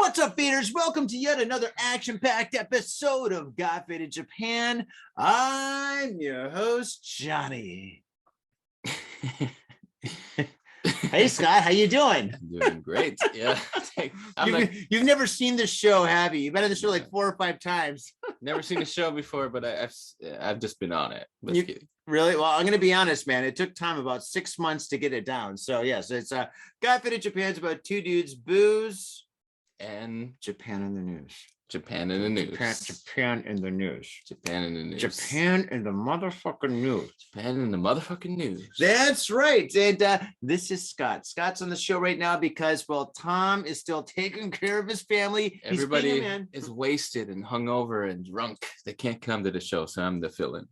What's up, faders? Welcome to yet another action-packed episode of God Faded Japan. I'm your host, Johnny. Hey, Scott, how you doing? I'm doing great. Yeah. You've never seen the show, have you? You've been on the show like 4 or 5 times. Never seen the show before, but I've just been on it. Really? Well, I'm going to be honest, man. It took time, about 6 months to get it down. So, yes, it's God Faded Japan's about 2 dudes, booze, and Japan in the news. Japan in the news. Japan in the news. Japan in the news. Japan in the motherfucking news. Japan in the motherfucking news. That's right. And this is Scott. Scott's on the show right now because, well, Tom is still taking care of his family. Everybody is wasted and hungover and drunk. They can't come to the show, so I'm the fill-in.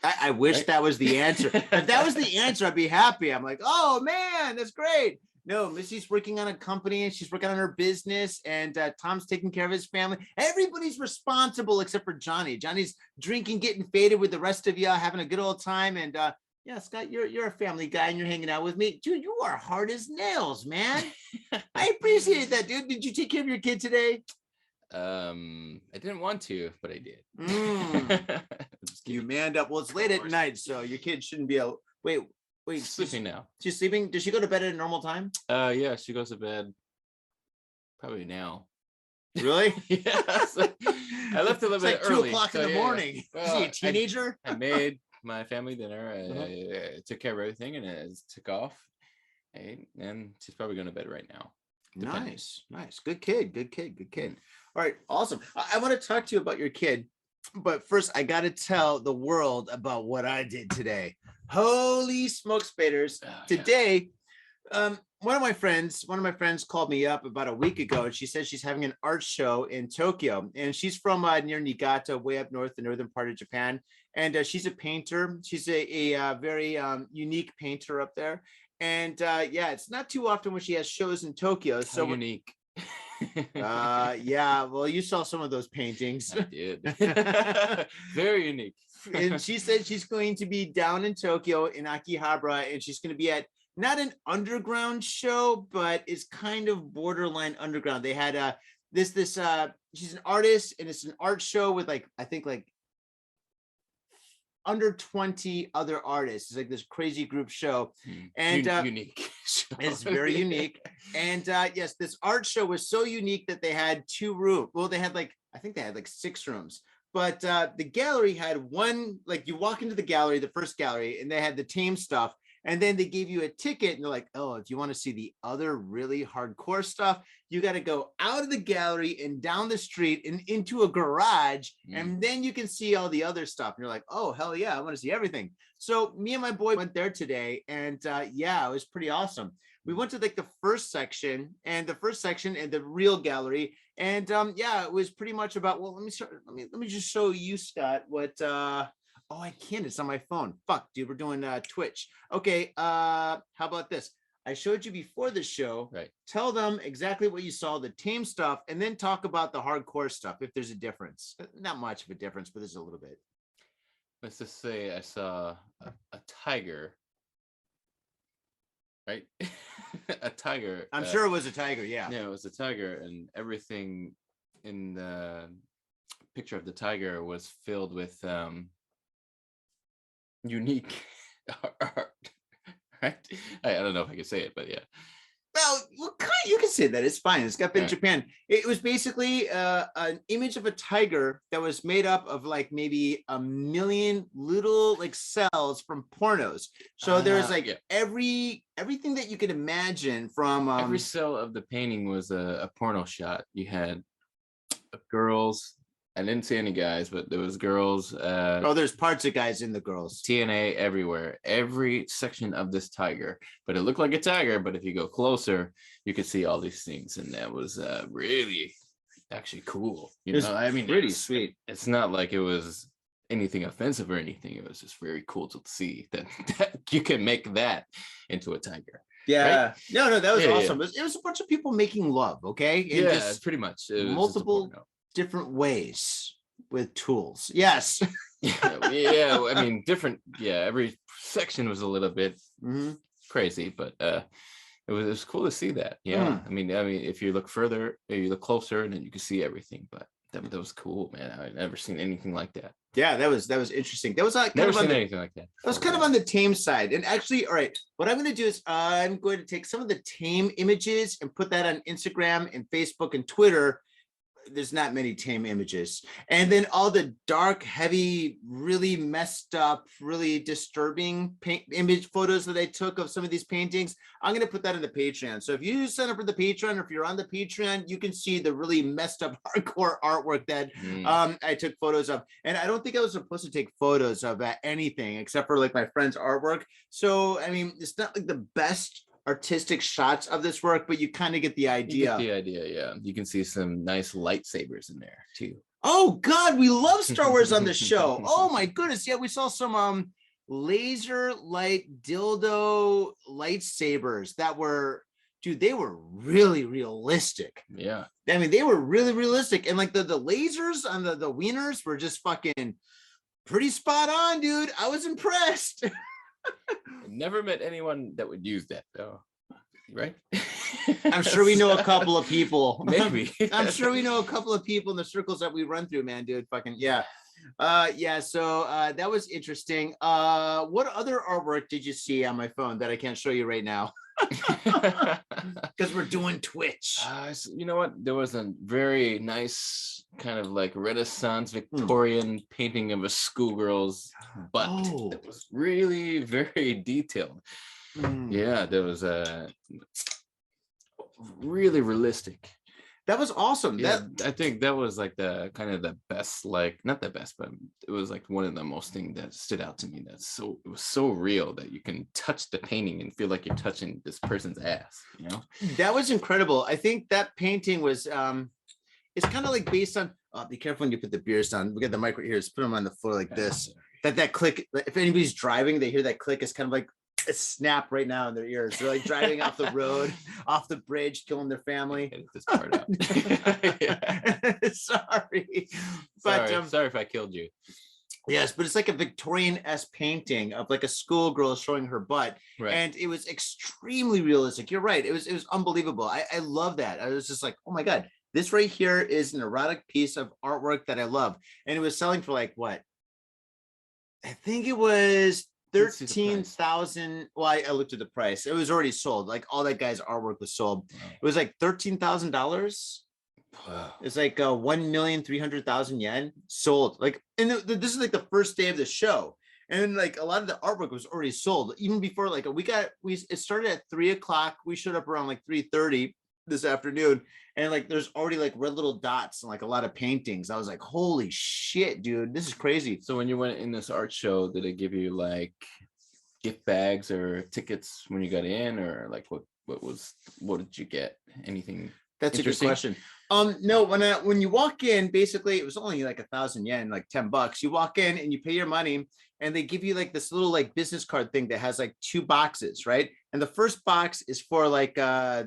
I wish that was the answer. If that was the answer, I'd be happy. I'm like, oh, man, that's great. No, Missy's working on a company and she's working on her business, and Tom's taking care of his family. Everybody's responsible except for Johnny. Johnny's drinking, getting faded with the rest of you, having a good old time. And yeah, Scott, you're a family guy and you're hanging out with me. Dude, you are hard as nails, man. I appreciate that, dude. Did you take care of your kid today? I didn't want to, but I did. You manned up. Well, it's late at night, so your kid shouldn't be a wait. Sleeping now. She's sleeping. Does she go to bed at a normal time? Yeah, she goes to bed probably now. Really? Yeah. So I left a little bit like early. 2 o'clock in the morning. Well, is she a teenager? I made my family dinner. I took care of everything and it took off. And she's probably going to bed right now. Depending. Nice. Good kid. All right, awesome. I want to talk to you about your kid, but first I got to tell the world about what I did today. Holy smokes, faders. Today, one of my friends called me up about a week ago, and she said she's having an art show in Tokyo, and she's from near Niigata, way up north, the northern part of Japan. And she's a painter. She's a very unique painter up there. And yeah, it's not too often when she has shows in Tokyo. So unique. Yeah, well, you saw some of those paintings. I did. Very unique. And she said she's going to be down in Tokyo in Akihabara, and she's going to be at not an underground show, but it's kind of borderline underground. They had this she's an artist, and it's an art show with I think under 20 other artists. It's like this crazy group show, and unique. It's very unique. And yes, this art show was so unique that they had 2 rooms. Well, they had I think they had 6 rooms, but the gallery had one. You walk into the gallery, the first gallery, and they had the tame stuff. And then they gave you a ticket, and they're like, oh, if you want to see the other really hardcore stuff, you got to go out of the gallery and down the street and into a garage, and then you can see all the other stuff. And you're like, oh, hell yeah, I want to see everything. So me and my boy went there today, and yeah, it was pretty awesome. We went to the first section and the real gallery. And yeah, it was pretty much about, well, let me just show you, Scott, what oh, I can't. It's on my phone. Fuck, dude. We're doing Twitch. Okay. How about this? I showed you before the show. Right. Tell them exactly what you saw, the tame stuff, and then talk about the hardcore stuff, if there's a difference. Not much of a difference, but there's a little bit. Let's just say I saw a tiger. Right? A tiger. I'm sure it was a tiger. Yeah. Yeah, it was a tiger, and everything in the picture of the tiger was filled with unique art, right? I don't know if I can say it, but yeah. Well, you can say that. It's fine. It's got been in Japan. It was basically an image of a tiger that was made up of maybe 1 million little cells from pornos. So there's everything that you could imagine from every cell of the painting was a porno shot. You had girls. I didn't see any guys, but there was girls. Oh, there's parts of guys in the girls. TNA everywhere, every section of this tiger. But it looked like a tiger, but if you go closer, you could see all these things. And that was really actually cool. You know, I mean, pretty sweet. It's not like it was anything offensive or anything. It was just very cool to see that you can make that into a tiger. Yeah. Right? No, that was awesome. Yeah. It was a bunch of people making love. Okay. And yeah, just pretty much. It was multiple different ways with tools. Yes. Yeah, I mean, different. Yeah, every section was a little bit crazy, but it was cool to see that. Yeah. I mean, if you look further, you look closer, and then you can see everything. But that was cool, man. I've never seen anything like that. Yeah, that was interesting. That was kind Never of on seen the, anything like that. that was before, kind of yeah. on the tame side. And actually, all right, what I'm going to do is I'm going to take some of the tame images and put that on Instagram and Facebook and Twitter. There's not many tame images. And then all the dark, heavy, really messed up, really disturbing image photos that I took of some of these paintings, I'm going to put that in the Patreon. So if you sign up for the Patreon, or if you're on the Patreon, you can see the really messed up hardcore artwork that I took photos of. And I don't think I was supposed to take photos of anything except for like my friend's artwork. So, I mean, it's not like the best artistic shots of this work, but you kind of get the idea. You get the idea, yeah. You can see some nice lightsabers in there too. Oh God, we love Star Wars on the show. Oh my goodness, yeah, we saw some laser light dildo lightsabers that were, dude, they were really realistic. Yeah, I mean, they were really realistic, and like the lasers on the wieners were just fucking pretty spot on, dude. I was impressed. never met anyone that would use that though, right? I'm sure we know a couple of people. Maybe. I'm sure we know a couple of people in the circles that we run through, man, dude. Fucking yeah. So that was interesting. What other artwork did you see on my phone that I can't show you right now? Because we're doing Twitch. So you know what? There was a very nice kind of like Renaissance Victorian painting of a schoolgirl's butt. That was really very detailed. Yeah, there was a really realistic. That was awesome. Yeah, I think that was like the kind of the best, like not the best, but it was like one of the most things that stood out to me. It was so real that you can touch the painting and feel like you're touching this person's ass, you know? That was incredible. I think that painting was it's kind of like based on be careful when you put the beers down. We got the mic right here. Just put them on the floor like this. That click, if anybody's driving, they hear that click. It's kind of like a snap right now in their ears. They're like driving off the road, off the bridge, killing their family. Edit this part out. Sorry, but sorry if I killed you. Yes, but it's like a Victorian-esque painting of like a schoolgirl showing her butt, right. And it was extremely realistic. You're right. It was unbelievable. I love that. I was just like, oh my God, this right here is an erotic piece of artwork that I love, and it was selling for like what? I think it was 13,000. Well, I looked at the price. It was already sold. Like all that guy's artwork was sold. Wow. It was like $13,000. Wow. It's like 1,300,000 yen sold. Like, and this is like the first day of the show, and like a lot of the artwork was already sold even before. Like it started at 3:00. We showed up around like 3:30 this afternoon, and like there's already like red little dots and like a lot of paintings. I was like, holy shit, dude, this is crazy. So when you went in this art show, did it give you like gift bags or tickets when you got in, or like what did you get? Anything? That's a good question. No, when you walk in, basically it was only like 1,000 yen, like $10. You walk in and you pay your money, and they give you like this little like business card thing that has like 2 boxes, right? And the first box is for like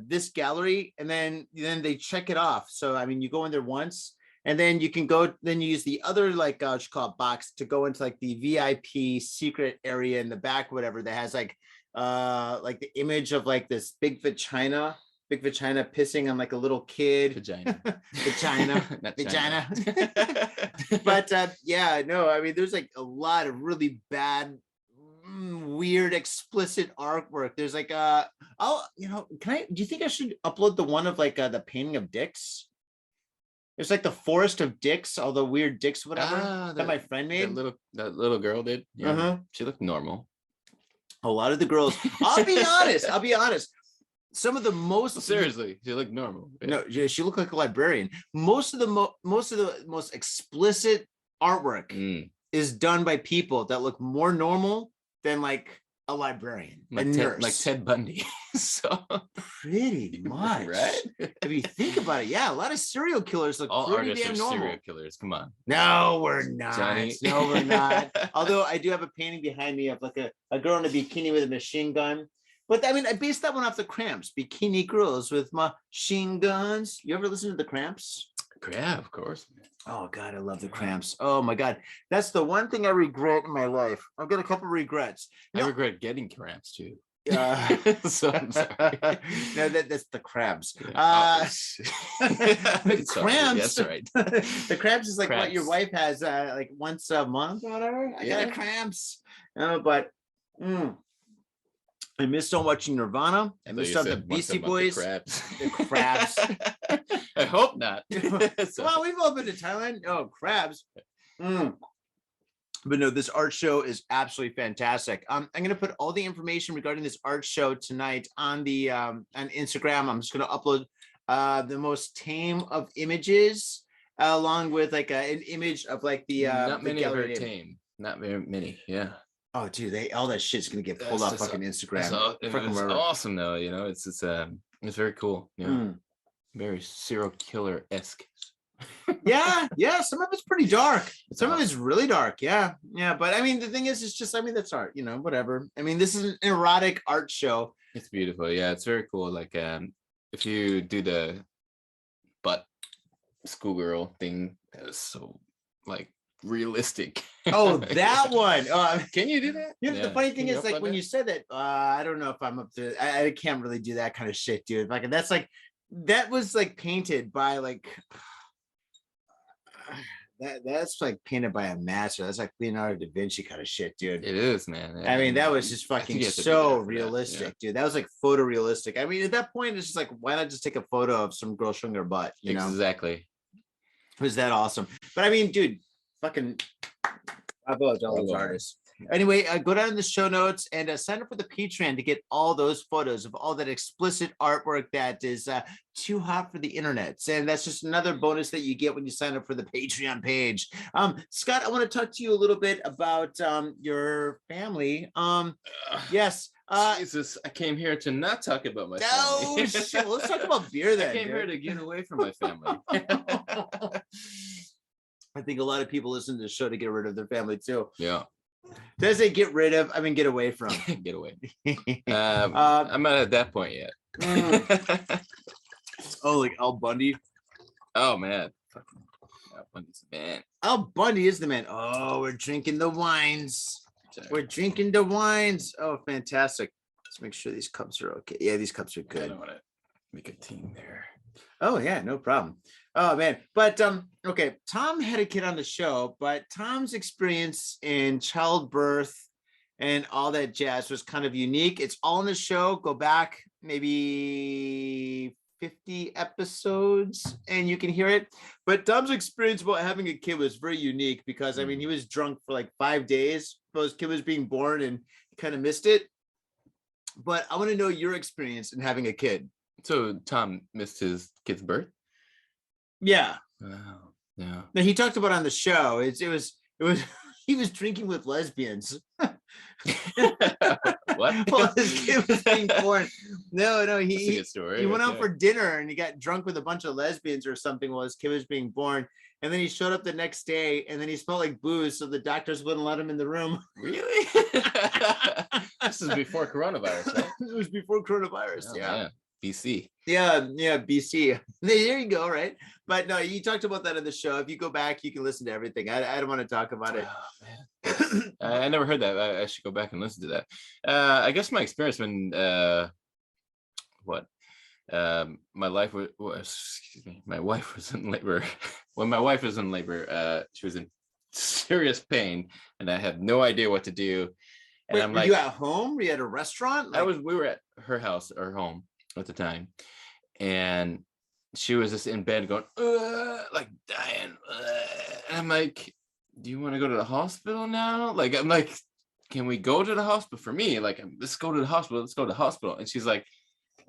this gallery, and then they check it off. So I mean, you go in there once, and then you can go, then you use the other like what you call it, box to go into like the VIP secret area in the back, whatever, that has like the image of like this big vagina pissing on like a little kid. Vagina. But yeah, no, I mean, there's like a lot of really bad, weird, explicit artwork. There's like do you think I should upload the one of like the painting of dicks? It's like the forest of dicks, all the weird dicks, whatever, that my friend made. That little girl did. Yeah. She looked normal. A lot of the girls, I'll be honest. Some of the most seriously, she looked normal. Yeah. No, yeah, she looked like a librarian. Most of the most explicit artwork is done by people that look more normal than like a librarian, like nurse, like Ted Bundy. So pretty much, right? If you think about it, yeah, a lot of serial killers look all pretty artists damn are normal. serial killers. Come on. No, we're not. Johnny. No, we're not. Although I do have a painting behind me of like a girl in a bikini with a machine gun. But I mean, I based that one off the Cramps. Bikini girls with machine guns. You ever listen to the Cramps? Yeah, of course. Oh God, I love the Cramps. Oh my God, that's the one thing I regret in my life. I've got a couple regrets. I regret getting cramps too. So I'm sorry. No, that's the crabs. Sorry, Cramps. that's right. The cramps is like what your Cramps. wife has like once a month or whatever. I got Yeah. a cramps. But I missed so much Nirvana. I thought missed you out the said once a Beastie month, the Boys. crabs. The crabs. I hope not. So- Well, we've all been to Thailand. Oh, crabs. But no, this art show is absolutely fantastic. I'm going to put all the information regarding this art show tonight on the on Instagram. I'm just going to upload the most tame of images along with like an image of like the not the many are very gallery. tame. Not very many. Yeah. Oh, dude, all that shit's going to get pulled off fucking Instagram. It's Fucking awesome though. You know, it's very cool. Yeah. Very serial killer-esque. Yeah, some of it's pretty dark. Some of awesome. it's really dark. Yeah. But I mean, the thing is, it's just, I mean, that's art, whatever. I mean, this is an erotic art show. It's beautiful. Yeah, it's very cool. Like, if you do the butt schoolgirl thing, that's so like realistic. Oh, that one. Can you do that? The funny thing Can is, like, when you said that, I don't know if I'm up to. I can't really do that kind of shit, dude. Like, that was like painted by like. That's like painted by a master. That's like Leonardo da Vinci kind of shit, dude. It is, man. I mean, that was just fucking so realistic, dude. That was like photorealistic. I mean, at that point, it's just like, why not just take a photo of some girl showing her butt? You know, exactly. It was that awesome? But I mean, dude, fucking, I love all those artists. Anyway, go down in the show notes and sign up for the Patreon to get all those photos of all that explicit artwork that is too hot for the internet. And that's just another bonus that you get when you sign up for the Patreon page. Scott, I want to talk to you a little bit about your family. Yes. Jesus, I came here to not talk about my family. Oh, shit. Well, let's talk about beer then. I came here to get away from my family. I think a lot of people listen to the show to get rid of their family too. Yeah. Does it get rid of? I mean, get away from. Get away. I'm not at that point yet. Oh, like Al Bundy. Oh man, Al Bundy's the man. Al Bundy is the man. Oh, we're drinking the wines. Sorry. We're drinking the wines. Oh, fantastic. Let's make sure these cups are okay. Yeah, these cups are good. I want to make a team there. Oh yeah, no problem. Oh man, but okay, Tom had a kid on the show, but Tom's experience in childbirth and all that jazz was kind of unique. It's all in the show. Go back maybe 50 episodes and you can hear it. But Tom's experience about having a kid was very unique because I mean, he was drunk for like 5 days while his kid was being born and he kind of missed it. But I want to know your experience in having a kid. So Tom missed his kid's birth? Yeah. Wow. Yeah. Now he talked about on the show. It was he was drinking with lesbians. What? Well, his kid was being born. No, he went out for dinner and he got drunk with a bunch of lesbians or something while his kid was being born. And then he showed up the next day and then he smelled like booze, so the doctors wouldn't let him in the room. Really? This is before coronavirus, right? It was before coronavirus. Oh, yeah. Man. BC. Yeah, BC. There you go, right? But no, you talked about that in the show. If you go back, you can listen to everything. I don't want to talk about it. Oh, man. I never heard that. I should go back and listen to that. I guess my experience when my wife was in labor. When my wife was in labor, she was in serious pain, and I had no idea what to do. And Wait, I'm were like, you at home? Were you at a restaurant? we were at her house or home at the time, and she was just in bed going like dying, and I'm like, do you want to go to the hospital now? Like, I'm like, can we go to the hospital? For me, like, let's go to the hospital. And she's like,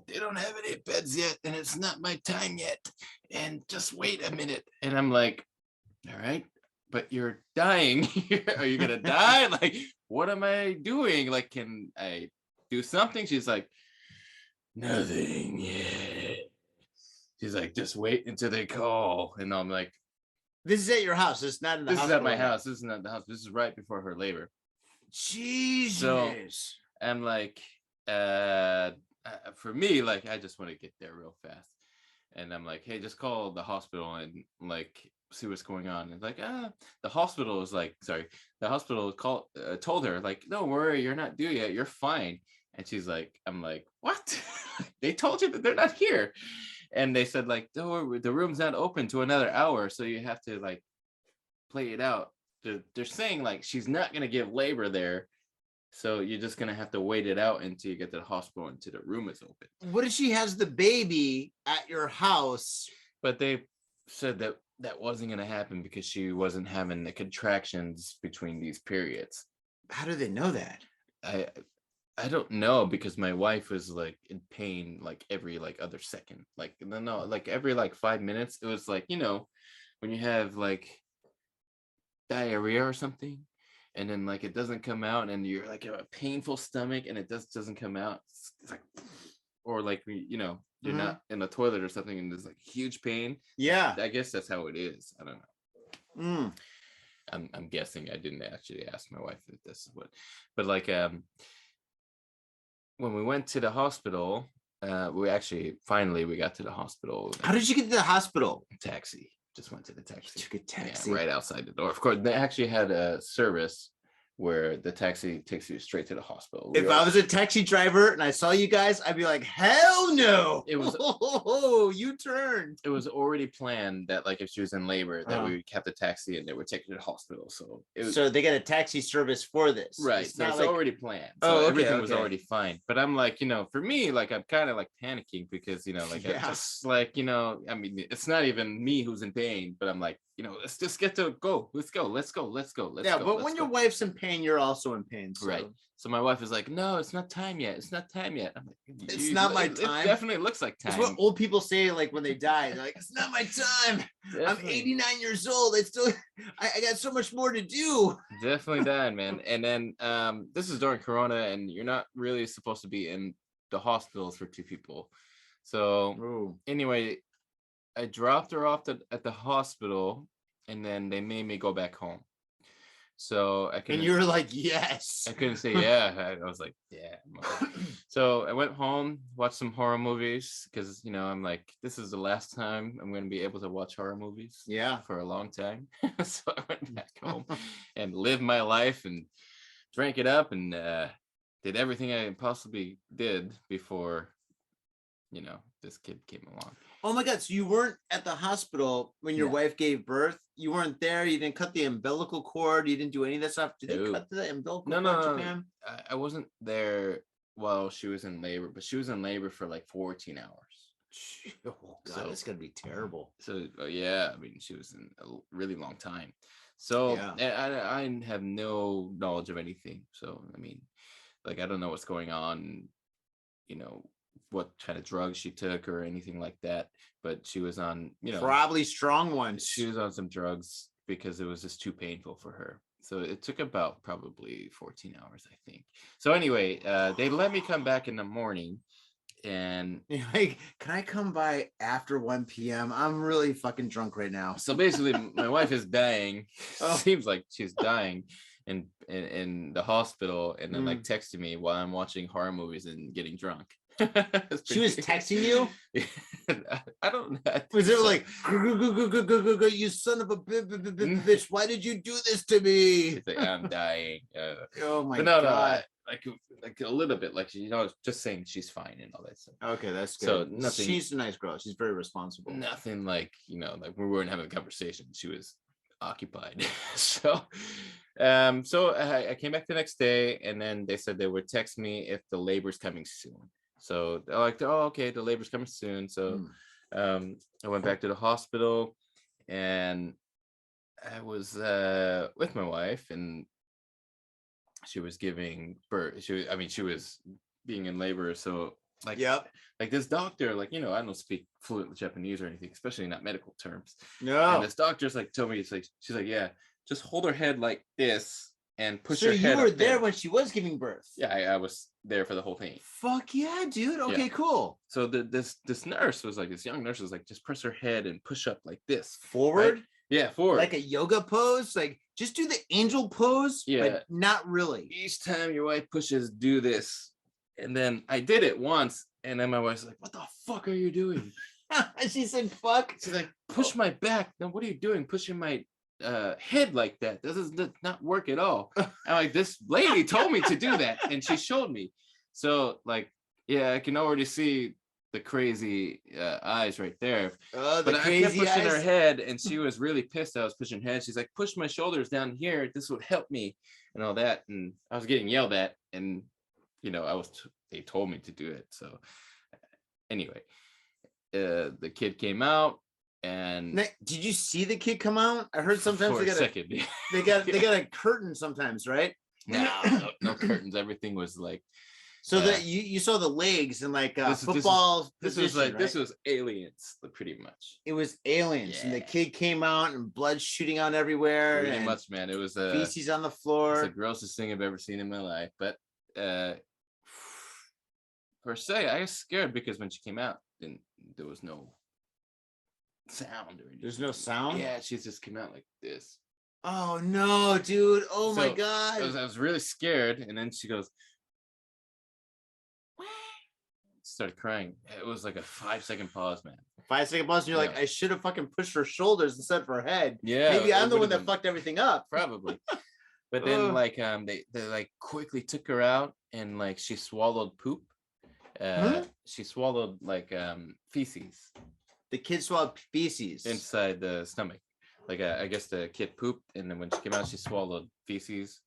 they don't have any beds yet and it's not my time yet, and just wait a minute. And I'm like, all right, but you're dying. Are you gonna die? Like, what am I doing? Like, can I do something? She's like, nothing yet. She's like, just wait until they call. And I'm like, this is at your house. It's not in the house. This is at my house. This is not the house. This is right before her labor. Jesus. So I'm like, for me, like, I just want to get there real fast. And I'm like, hey, just call the hospital and like see what's going on. And like, the hospital told her like, don't worry, you're not due yet. You're fine. And she's like, I'm like, what? They told you that they're not here. And they said like, the room's not open to another hour, so you have to like play it out. They're saying like she's not gonna give labor there, so you're just gonna have to wait it out until you get to the hospital, until the room is open. What if she has the baby at your house? But they said that that wasn't gonna happen because she wasn't having the contractions between these periods. How do they know that? I don't know, because my wife was like in pain like every like other second, like no, like every like 5 minutes. It was like, you know, when you have like diarrhea or something, and then like it doesn't come out, and you're like a painful stomach, and it just doesn't come out. It's like, or like, you know, you're not in the toilet or something, and there's like huge pain. Yeah, I guess that's how it is. I don't know. I'm guessing. I didn't actually ask my wife if this is what, but like when we went to the hospital, we actually finally we got to the hospital. How did you get to the hospital? Taxi. Just went to the taxi. You took a taxi? Yeah, right outside the door. Of course, they actually had a service where the taxi takes you straight to the hospital. If I was a taxi driver and I saw you guys, I'd be like, hell no. It was you turned. It was already planned that like if she was in labor, that we would kept the taxi and they would take her to the hospital. So it was, so they got a taxi service for this. right. It's so not it's like already planned. So okay, everything was already fine. But I'm like, you know, for me, like I'm kind of like panicking because, you know, like I just like, you know, I mean, it's not even me who's in pain, but I'm like, you know, let's just get to go. Let's go. Yeah, but when your wife's in pain, you're also in pain. So. Right. So my wife is like, no, it's not time yet. It's not time yet. I'm like, it's not my time. It definitely looks like time. It's what old people say, like when they die. They're like, it's not my time. Definitely. I'm 89 years old. I got so much more to do. Definitely dying, man. And then this is during Corona, and you're not really supposed to be in the hospitals for two people. So anyway, I dropped her off at the hospital, and then they made me go back home. So I couldn't. And you were like, yes. I couldn't say yeah. I was like, yeah. So I went home, watched some horror movies, because you know I'm like, this is the last time I'm going to be able to watch horror movies. Yeah, for a long time. So I went back home and lived my life and drank it up and did everything I possibly did before, you know, this kid came along. Oh my God. So you weren't at the hospital when your wife gave birth? You weren't there? You didn't cut the umbilical cord? You didn't do any of that stuff? Did they cut the umbilical cord? No. I wasn't there while she was in labor, but she was in labor for like 14 hours. Oh God, so, that's gonna be terrible. So yeah, I mean, she was in a really long time. So I have no knowledge of anything. So I mean, like I don't know what's going on, you know, what kind of drugs she took or anything like that, but she was on, you know, probably strong ones. She was on some drugs because it was just too painful for her. So it took about probably 14 hours, I think. So anyway, they let me come back in the morning, and you're like, can I come by after 1 p.m.? I'm really fucking drunk right now. So basically my wife is dying. Seems like she's dying in the hospital, and then like texting me while I'm watching horror movies and getting drunk. She was texting you? I don't know. Was it like, you son of a bitch, why did you do this to me? She's like, I'm dying. Oh my God. Like a little bit, like, you know, just saying she's fine and all that stuff. Okay, that's good. So nothing. She's a nice girl. She's very responsible. Nothing like, you know, like we weren't having a conversation. She was occupied. So I came back the next day, and then they said they would text me if the labor's coming soon. So they're like, oh, okay, the labor's coming soon. So I went back to the hospital, and I was with my wife, and she was giving birth. She was being in labor. So like, like this doctor, like, you know, I don't speak fluent Japanese or anything, especially not medical terms. No. And this doctor's like told me, it's like, she's like, yeah, just hold her head like this and push her head. So you were there when she was giving birth? Yeah, I was there for the whole thing. Fuck yeah, dude. Okay, cool. So this nurse was like, this young nurse was like, just press her head and push up like this. Forward? Right? Yeah, forward. Like a yoga pose? Like, just do the angel pose, but not really. Each time your wife pushes, do this. And then I did it once, and then my wife's like, what the fuck are you doing? She said, fuck. She's like, push my back. No, what are you doing? Pushing my head like that. This does not work at all. I'm like, this lady told me to do that, and she showed me. So like, yeah, I can already see the crazy eyes right there. Oh, the But I kept crazy pushing her eyes. head, and she was really pissed. I was pushing her head. She's like, push my shoulders down here. This would help me, and all that. And I was getting yelled at, and they told me to do it. So anyway, the kid came out, and Did you see the kid come out? I heard sometimes for they a got second, they got a curtain sometimes, right? no curtains. Everything was like. So that you saw the legs and like football this position, was like right? this was aliens, pretty much. It was aliens, and the kid came out and blood shooting out everywhere. Pretty and much, man. It was feces on the it's floor. the grossest thing I've ever seen in my life. But per se, I was scared because when she came out, then there was no sound or anything. There's no sound. Yeah, she just came out like this. Oh no, dude! Oh my god! I was really scared, and then she goes. Started crying. It was like a 5-second pause, man. 5-second pause, and you're like, I should have fucking pushed her shoulders instead of her head. Yeah, maybe I'm the one that fucked everything up. Probably. But then like they like quickly took her out, and like she swallowed poop. She swallowed like feces. The kid swallowed feces inside the stomach. Like I guess the kid pooped, and then when she came out, she swallowed feces,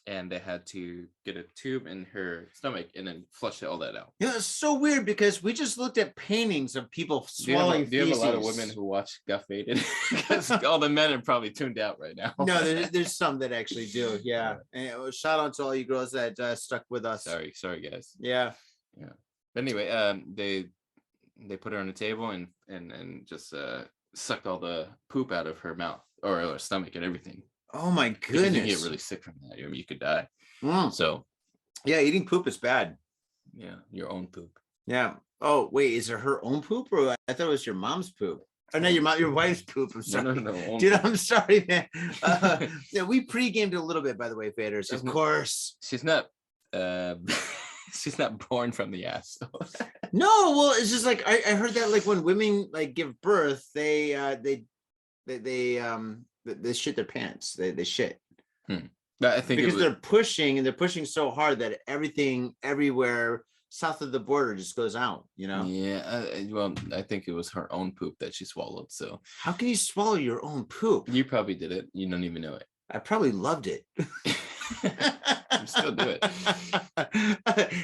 and they had to get a tube in her stomach and then flush all that out. Yeah, it's so weird because we just looked at paintings of people swallowing feces. Do you have a lot of women who watch Got Faded? Because all the men are probably tuned out right now. No, there's some that actually do. Yeah, and shout out to all you girls that stuck with us. Sorry, guys. Yeah. But anyway, they put her on the table and just sucked all the poop out of her mouth or her stomach and everything. Oh my goodness! You get really sick from that. You could die. So, yeah, eating poop is bad. Yeah, your own poop. Yeah. Oh wait, is it her own poop, or I thought it was your mom's poop? Oh no, your wife's poop. I'm sorry, no. Dude. I'm sorry, man. Yeah, we pre-gamed a little bit, by the way, Faders. Of course, she's not. She's not born from the ass. So. No, well, it's just like I heard that like when women like give birth, they shit their pants. They shit. I think because they're pushing so hard that everything everywhere south of the border just goes out. Yeah. Well, I think it was her own poop that she swallowed. So how can you swallow your own poop? You probably did it. You don't even know it. I probably loved it. Still do it.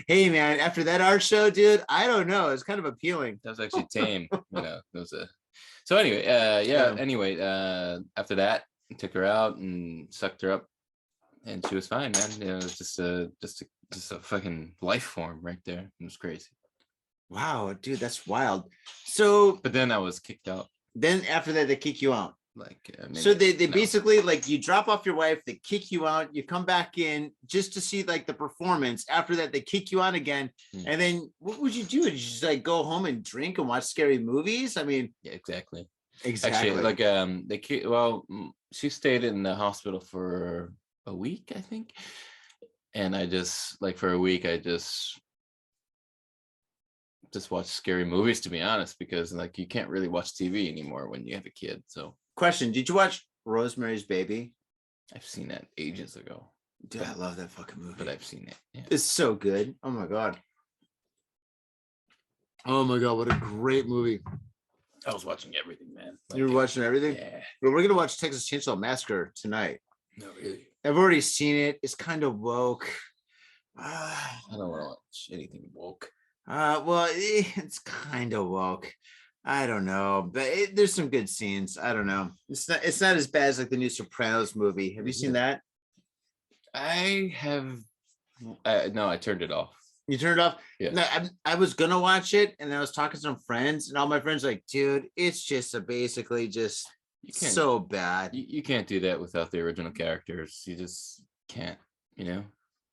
Hey man, after that art show, dude, I don't know. It's kind of appealing. That was actually tame. It was a. So anyway, Anyway, after that, I took her out and sucked her up, and she was fine, man. It was just a fucking life form right there. It was crazy. Wow, dude, that's wild. So, but then I was kicked out. Then after that, they kick you out. Like so they basically like you drop off your wife, they kick you out, you come back in just to see like the performance. After that, they kick you out again. And then what would you do? Did you just like go home and drink and watch scary movies? I mean, yeah, exactly. Actually, like she stayed in the hospital for a week, I think. And I just like for a week, I just watch scary movies, to be honest, because like you can't really watch TV anymore when you have a kid. So question, did you watch Rosemary's Baby? I've seen that ages ago. Dude, I love that fucking movie. But I've seen it. Yeah. It's so good. Oh my god. Oh my god, what a great movie. I was watching everything, man. Like, you were watching everything? Yeah. But we're gonna watch Texas Chainsaw Massacre tonight. No, really. I've already seen it. It's kind of woke. I don't want to watch anything woke. Well, it's kind of woke. I don't know, but there's some good scenes. I don't know. It's not as bad as like the new Sopranos movie. Have you seen that? I have. No, I turned it off. You turned it off? Yeah. No, I was gonna watch it, and I was talking to some friends, and all my friends were like, dude, it's just basically just so bad. You can't do that without the original characters. You just can't,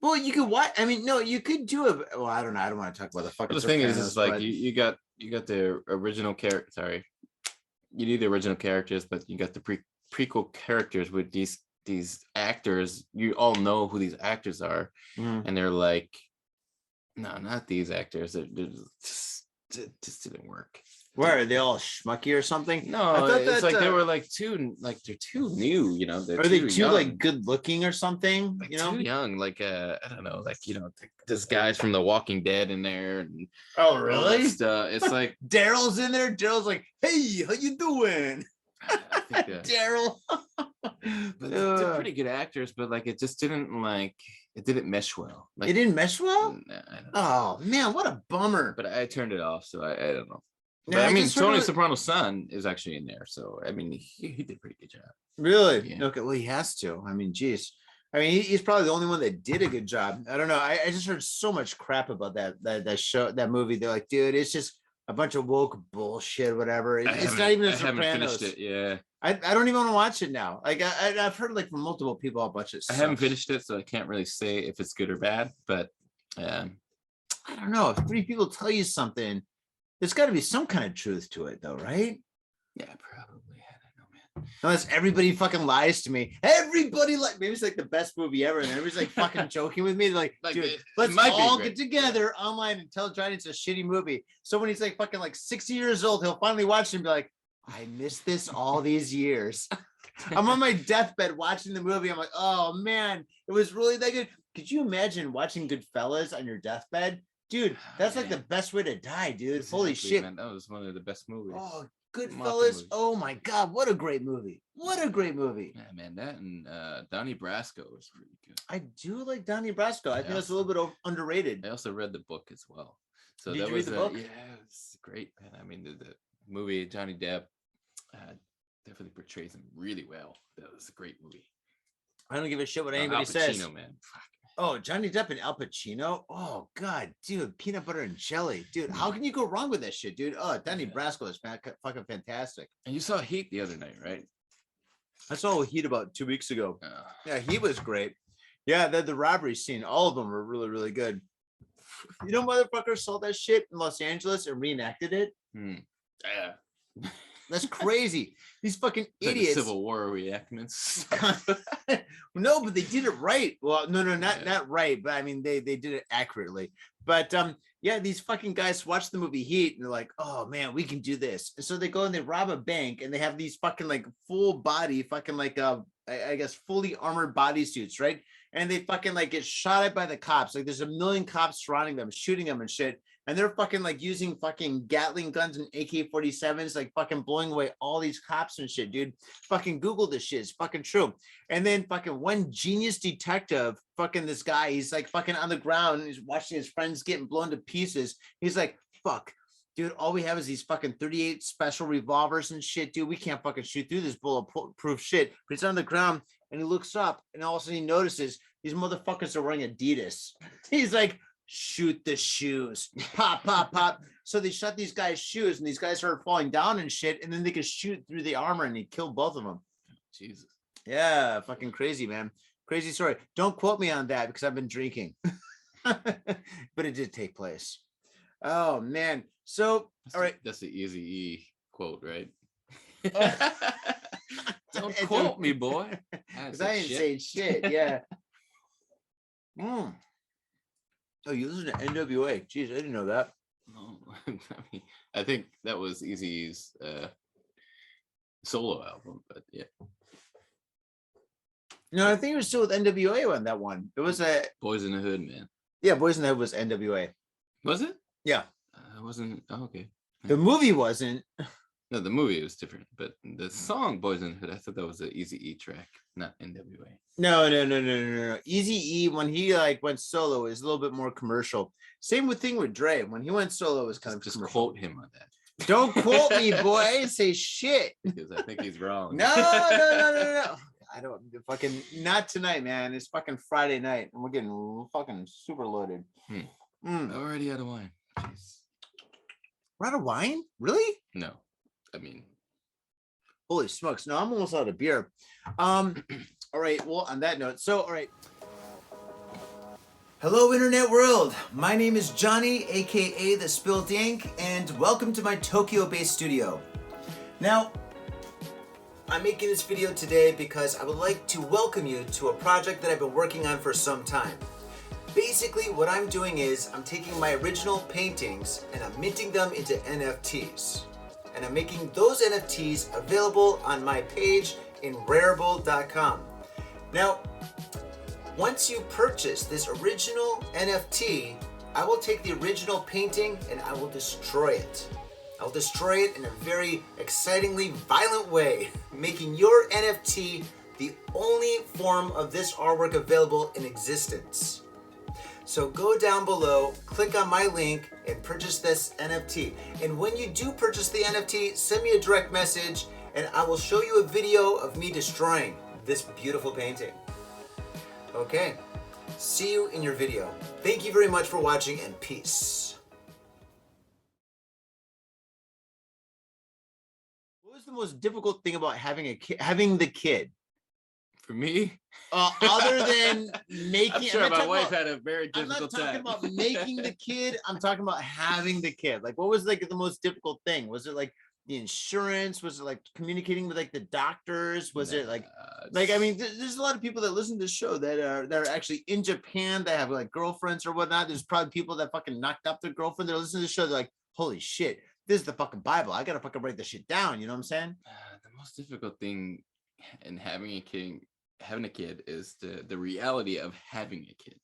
Well, you could watch. I mean, no, you could do it. Well, I don't know. I don't want to talk about the fucking. But the thing is like you got the original character. Sorry, you need the original characters, but you got the prequel characters with these actors. You all know who these actors are, and they're like, no, not these actors. They're just didn't work. Where are they all schmucky or something? No, I thought it's that, like they were like they're too new, you know. They're are they too too young. like good looking or something? Like You know, too young, like I don't know, like this guy's from The Walking Dead in there, and oh all that really? stuff. It's like Daryl's in there. Daryl's like, hey, how you doing? I think Daryl. but they're pretty good actors, but like it just didn't it didn't mesh well. Like It didn't mesh well. I don't know. Oh man, what a bummer. But I turned it off, so I don't know. But Yeah, I mean, just heard Tony of- Soprano's son is actually in there, so I mean, he did a pretty good job. Really? Yeah. Okay. Well, he has to. I mean, geez. I mean, he's probably the only one that did a good job. I don't know. I just heard so much crap about that show, that movie. They're like, dude, it's just a bunch of woke bullshit, whatever. It's not even a I haven't Sopranos. finished it. Yeah, I don't even want to watch it now. Like I've heard like from multiple people a bunch of I haven't finished it, so I can't really say if it's good or bad. But I don't know. If 3 people tell you something, there's got to be some kind of truth to it, though, right? yeah, probably. I don't know, man. Unless everybody fucking lies to me. Everybody like maybe it's like the best movie ever, and everybody's like fucking joking with me. They're like, Like, dude, it let's might be all great. get together online and tell Johnny it's a shitty movie. So when he's like fucking like 60 years old, he'll finally watch it and be like, I missed this all these years. I'm on my deathbed watching the movie. I'm like, oh man, it was really that good. Could you imagine watching Goodfellas on your deathbed? Dude, that's like the best way to die, dude. Holy Exactly, shit. man. That was one of the best movies. Oh, Muffin Goodfellas. movie. Oh my God, what a great movie. What a great movie. Yeah, man, that and Donnie Brasco was pretty good. I do like Donnie Brasco. I think Yeah. that's a little bit underrated. I also read the book as well. So Did that you read was the book? Yeah, it's great, man. I mean, the movie Johnny Depp definitely portrays him really well. That was a great movie. I don't give a shit what Al anybody says. Pacino, man. Fuck. Oh, Johnny Depp and Al Pacino. Oh God, dude, peanut butter and jelly, dude. How can you go wrong with that shit, dude? Oh, Donnie Brasco is fucking fantastic. And you saw Heat the other night, right? I saw Heat about 2 weeks ago. Uh, Yeah, he was great. Yeah, the robbery scene, all of them were really, really good. You know, motherfuckers saw that shit in Los Angeles and reenacted it. yeah. That's crazy. These fucking Like the idiots. Civil War reenactments. No, but they did it right. Well, no, Yeah. not right, but I mean they did it accurately. But yeah, these fucking guys watch the movie Heat and they're like, oh man, we can do this. And so they go and they rob a bank and they have these fucking like full body, fucking like I guess fully armored bodysuits, right? And they fucking like get shot at by the cops. Like there's a million cops surrounding them, shooting them and shit. And they're fucking like using fucking Gatling guns and AK-47s, like fucking blowing away all these cops and shit, dude. Fucking Google this shit. It's fucking true. And then fucking one genius detective, fucking this guy, he's like fucking on the ground and he's watching his friends getting blown to pieces. He's like, fuck, dude, all we have is these fucking 38 special revolvers and shit, dude. We can't fucking shoot through this bulletproof shit. But he's on the ground and he looks up and all of a sudden he notices these motherfuckers are wearing Adidas. He's like, shoot the shoes, pop, pop, pop. So they shot these guys' shoes and these guys started falling down and shit. And then they could shoot through the armor and he killed both of them. Jesus. Yeah, fucking crazy, man. Crazy story. Don't quote me on that because I've been drinking. But it did take place. Oh, man. So, all right. That's the Easy E quote, right? Oh. Don't quote me, boy. Because I ain't saying shit. Yeah. Oh, you listen to NWA. Jeez, I didn't know that. No, I mean, I think that was Eazy's solo album, but yeah. No, I think it was still with NWA on that one. It was a Boys in the Hood, man. yeah, Boys in the Hood was NWA. Was it? Yeah. I wasn't. Oh, okay. The movie wasn't. No, the movie was different, but the song "Boys in the Hood," I thought that was an Easy E track, not NWA. No. Easy E when he like went solo is a little bit more commercial. Same thing with Dre. When he went solo, it was kind of Just commercial. quote him on that Don't quote me, boy. I didn't say shit. because I think he's wrong. No. I don't fucking not tonight, man. It's fucking Friday night and we're getting fucking super loaded. Already out of wine. Jeez. We're out of wine? Really? No, I mean, Holy smokes. No, I'm almost out of beer. All right. Well, on that note, so all right. Hello, internet world. My name is Johnny, aka the SPILT Inc., and welcome to my Tokyo-based studio. Now, I'm making this video today because I would like to welcome you to a project that I've been working on for some time. basically what I'm doing is I'm taking my original paintings and I'm minting them into NFTs. And I'm making those NFTs available on my page in rareable.com. Now, once you purchase this original NFT, I will take the original painting and I will destroy it. I'll destroy it in a very excitingly violent way, making your NFT the only form of this artwork available in existence. So go down below, click on my link, and purchase this NFT. And when you do purchase the NFT, send me a direct message, and I will show you a video of me destroying this beautiful painting. Okay, see you in your video. Thank you very much for watching, and peace. What was the most difficult thing about having the kid? For me, Other than making, I'm sure my wife had a very I'm difficult not talking time. about making the kid. I'm talking about having the kid. Like, what was like the most difficult thing? Was it like the insurance? Was it like communicating with like the doctors? Was it like I mean, there's a lot of people that listen to the show that are actually in Japan that have like girlfriends or whatnot. There's probably people that fucking knocked up their girlfriend. They're listening to the show. They're like, holy shit, this is the fucking Bible. I gotta fucking write this shit down. You know what I'm saying? The most difficult thing in having a kid is the reality of having a kid,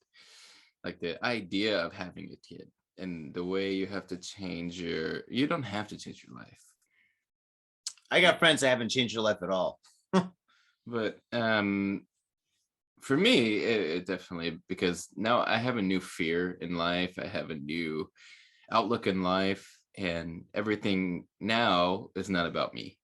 like the idea of having a kid and the way you have to change you don't have to change your life. I got friends that haven't changed their life at all. But for me, it definitely, because now I have a new fear in life. I have a new outlook in life, and everything now is not about me.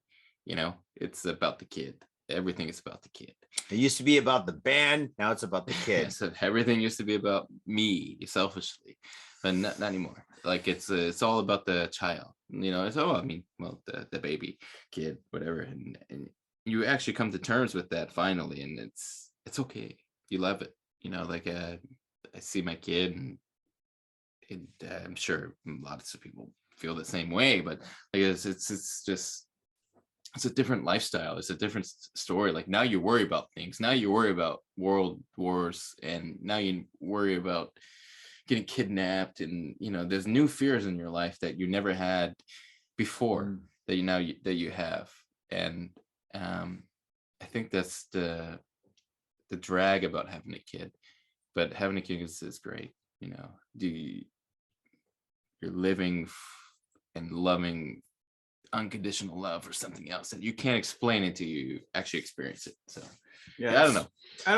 You know, it's about the kid. Everything is about the kid. It used to be about the band. Now it's about the kid. So everything used to be about me selfishly, but not anymore. Like it's all about the child. You know, it's the baby, kid, whatever, and you actually come to terms with that finally, and it's okay. You love it. You know, like I see my kid, and I'm sure lots of people feel the same way, but I guess it's a different lifestyle. It's a different story. Like now you worry about things. Now you worry about world wars, and now you worry about getting kidnapped, and you know there's new fears in your life that you never had before that you have. And I think that's the drag about having a kid. But having a kid is great. You know, you're living and loving unconditional love or something else that you can't explain until you actually experience it. So yeah, I don't know,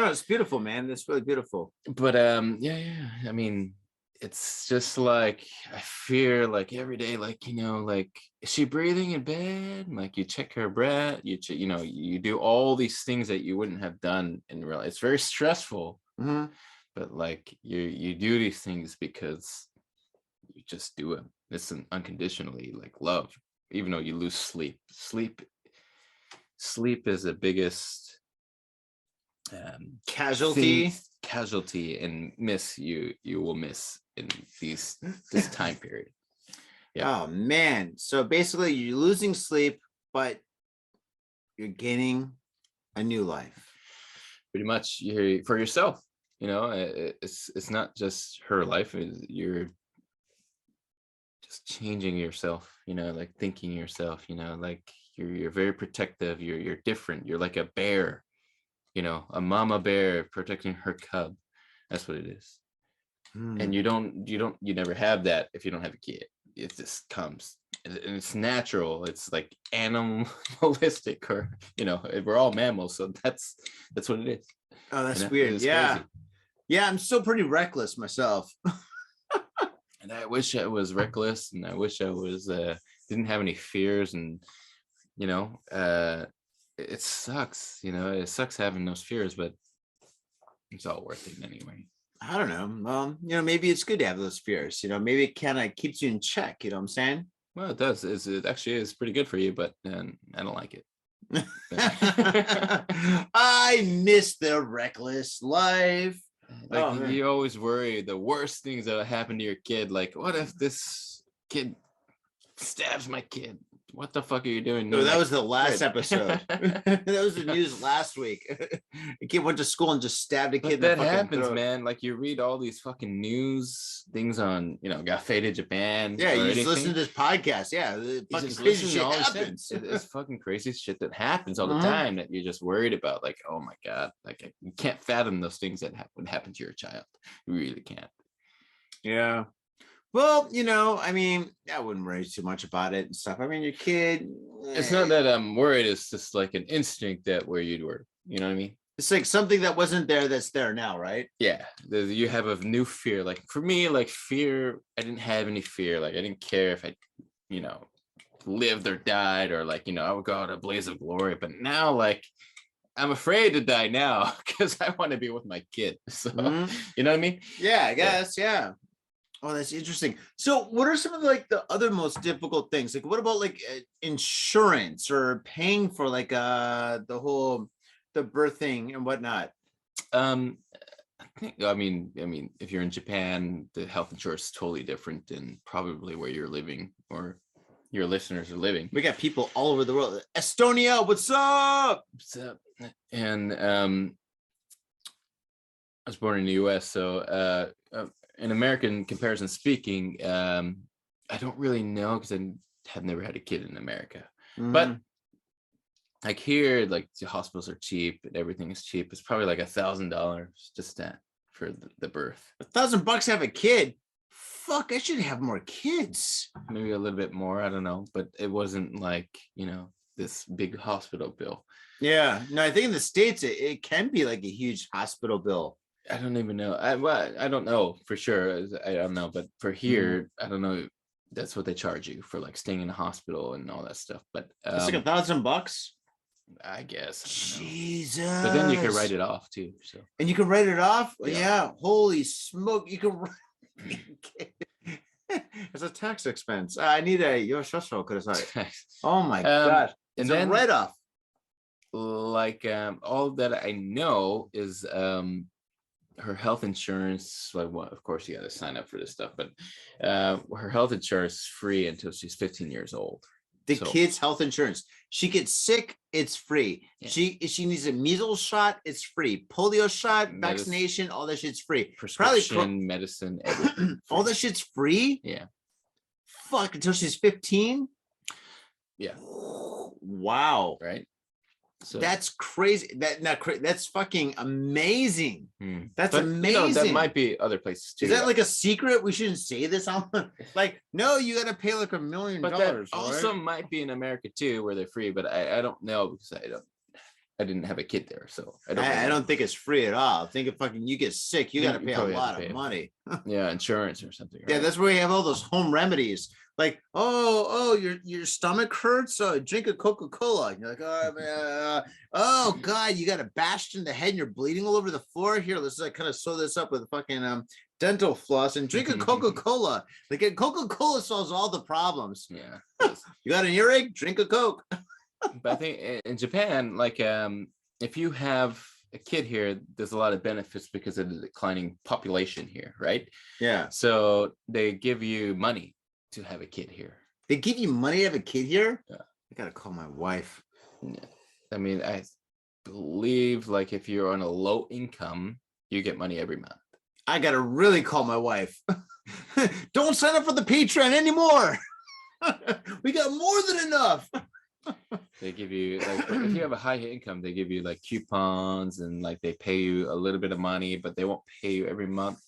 it's beautiful, man. That's really beautiful. But yeah, I mean, it's just like I fear, like every day, like, you know, like, is she breathing in bed? Like you check her breath, you know, you do all these things that you wouldn't have done in real life. It's very stressful. But like you do these things because you just do it. It's an unconditionally like love. Even though you lose sleep is the biggest casualty and miss you will miss in this time period. Yeah. Oh man, so basically you're losing sleep, but you're gaining a new life. Pretty much, you're for yourself. You know, it's not just her life. You're just changing yourself, you know, like thinking yourself, you know, like you're very protective. You're different. You're like a bear, you know, a mama bear protecting her cub. That's what it is. And you never have that if you don't have a kid. It just comes, and it's natural. It's like animalistic, or you know, we're all mammals, so that's what it is. Oh, that's weird. Yeah, crazy. Yeah, I'm still pretty reckless myself. And I wish I was reckless, and I wish I was didn't have any fears, and you know, it sucks. You know, it sucks having those fears, but it's all worth it anyway. I don't know. Well, you know, maybe it's good to have those fears. You know, maybe it kind of keeps you in check. You know what I'm saying? Well, it does. It actually is pretty good for you, but I don't like it. I miss the reckless life. Like you always worry the worst things that happen to your kid. Like, what if this kid stabs my kid? what the fuck are you doing? No, in that my was the last crib?" episode. That was the news last week. A kid went to school and just stabbed a kid in But the that fucking happens, throat. man. Like you read all these fucking news things on, gotfadedjapan Yeah, or you just anything. listen to this podcast. Yeah, the You fucking just crazy listen to shit all this shit. happens. It's fucking crazy shit that happens all the Mhm. time that you're just worried about. Like, oh my God, like you can't fathom those things that would happen to your child. You really can't. Yeah. Well, I mean, I wouldn't worry too much about it and stuff. I mean, your kid. It's not that I'm worried. It's just like an instinct that where you'd worry. You know what I mean? It's like something that wasn't there that's there now, right? Yeah. You have a new fear. Like for me, like fear, I didn't have any fear. Like I didn't care if I, lived or died or like, I would go out a blaze of glory. But now, like, I'm afraid to die now because I want to be with my kid. So, you know what I mean? Yeah, I guess. Yeah. Oh, that's interesting. So what are some of like the other most difficult things? Like what about like insurance or paying for like the birthing and whatnot? I mean, if you're in Japan, the health insurance is totally different than probably where you're living or your listeners are living. We got people all over the world. Estonia, what's up? What's up? And I was born in the US, so in American comparison speaking, I don't really know because I have never had a kid in America. But like here, like the hospitals are cheap and everything is cheap. It's probably like $1,000 just that for the birth. $1,000 to have a kid. Fuck, I should have more kids. Maybe a little bit more, I don't know, but it wasn't like, this big hospital bill. Yeah, no, I think in the States it can be like a huge hospital bill. I don't even know. I don't know for sure. I don't know, but for here, I don't know. That's what they charge you for, like staying in the hospital and all that stuff. But it's like $1,000. I guess. Jesus. But then you can write it off too. So. And you can write it off. Yeah. Yeah. Holy smoke! You can. It's a tax expense. I need a yoshosho kudasai. Oh my god! It's and then a write off. Like all that I know is her health insurance. Well, of course you got to sign up for this stuff, but her health insurance is free until she's 15 years old. The kid's health insurance. She gets sick, it's free. Yeah. She needs a measles shot, it's free. Polio shot, vaccination, all that shit's free. Prescription, medicine, everything. All that shit's free? Yeah. Fuck, until she's 15? Yeah. Wow. Right. So that's crazy. That's fucking amazing. That's amazing. That might be other places too. Is that like a secret? We shouldn't say this on. Like, no, you got to pay like $1 million. But that also might be in America too, where they're free. But I don't know because I didn't have a kid there, so I don't think it's free at all. I think if fucking you get sick, you got to pay a lot of money. Yeah, insurance or something. Right? Yeah, that's where you have all those home remedies. Like, oh, your stomach hurts, so drink a Coca-Cola. And you're like, oh man, oh god, you got a bashed in the head and you're bleeding all over the floor. Here, let's kind of sew this up with fucking dental floss and drink a Coca-Cola. Like a Coca-Cola solves all the problems. Yeah. You got an earache? Drink a Coke. But I think in Japan, like if you have a kid here, there's a lot of benefits because of the declining population here, right? Yeah. So they give you money to have a kid here. They give you money to have a kid here? Yeah. I gotta call my wife. Yeah. I mean, I believe like if you're on a low income, you get money every month. I gotta really call my wife. Don't sign up for the Patreon anymore. We got more than enough. They give you like if you have a high income, they give you like coupons and like they pay you a little bit of money, but they won't pay you every month,